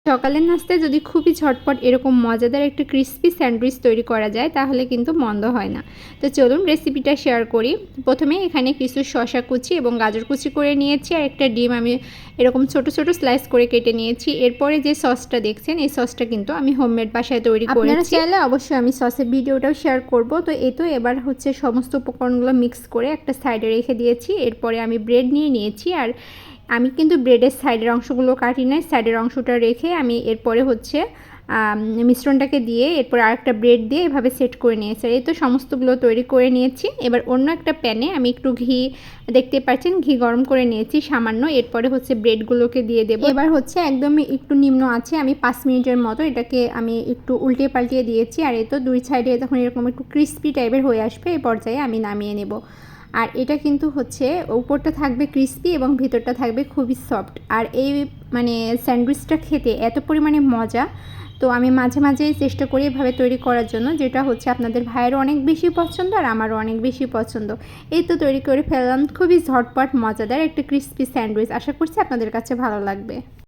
সকালের নাস্তায় যদি খুবই ঝটপট এরকম মজাদার একটা ক্রিসপি স্যান্ডউইচ তৈরি করা যায় তাহলে কিন্তু মন্দ হয় না। তো চলুন রেসিপিটা শেয়ার করি। প্রথমে এখানে কিছু শসা কুচি এবং গাজর কুচি করে নিয়েছি, আর একটা ডিম আমি এরকম ছোট ছোট স্লাইস করে কেটে নিয়েছি। এরপরে যে সসটা দেখছেন এই সসটা কিন্তু আমি হোমমেড বাসায় তৈরি করেছি। আপনারা চাইলে অবশ্যই আমি সসের ভিডিওটাও শেয়ার করব। তো এই তো এবার হচ্ছে সমস্ত উপকরণগুলো মিক্স করে একটা সাইডে রেখে দিয়েছি। এরপরে আমি ব্রেড নিয়ে নিয়েছি, আর আমি কিন্তু ব্রেডের সাইডের অংশগুলো কাটি নাই, সাইডের অংশটা রেখে আমি এরপরে হচ্ছে মিশ্রণটাকে দিয়ে এরপর আরেকটা ব্রেড দিয়ে এভাবে সেট করে নিয়েছি। এই তো সমস্তগুলো তৈরি করে নিয়েছি। এবার অন্য একটা প্যানে আমি একটু ঘি, দেখতে পাচ্ছেন ঘি গরম করে নিয়েছি সামান্য। এরপরে হচ্ছে ব্রেডগুলোকে দিয়ে দেবো। এবার হচ্ছে একদমই একটু নিম্ন আছে আমি 5 মিনিটের মতো এটাকে আমি একটু উল্টে পাল্টিয়ে দিয়েছি। আর এই তো দুই সাইডে যখন এরকম একটু ক্রিস্পি টাইপের হয়ে আসবে এই পর্যায়ে আমি নামিয়ে নেব। আর এটা কিন্তু হচ্ছে উপরটা থাকবে ক্রিস্পি এবং ভিতরটা থাকবে খুবই সফট। আর এই মানে স্যান্ডউইচটা খেতে এত পরিমাণে মজা, তো আমি মাঝে মাঝেই চেষ্টা করি এভাবে তৈরি করার জন্য, যেটা হচ্ছে আপনাদের ভাইয়েরও অনেক বেশি পছন্দ আর আমারও অনেক বেশি পছন্দ। এই তো তৈরি করে ফেললাম খুবই ঝটপট মজাদার একটা ক্রিস্পি স্যান্ডউইচ। আশা করছি আপনাদের কাছে ভালো লাগবে।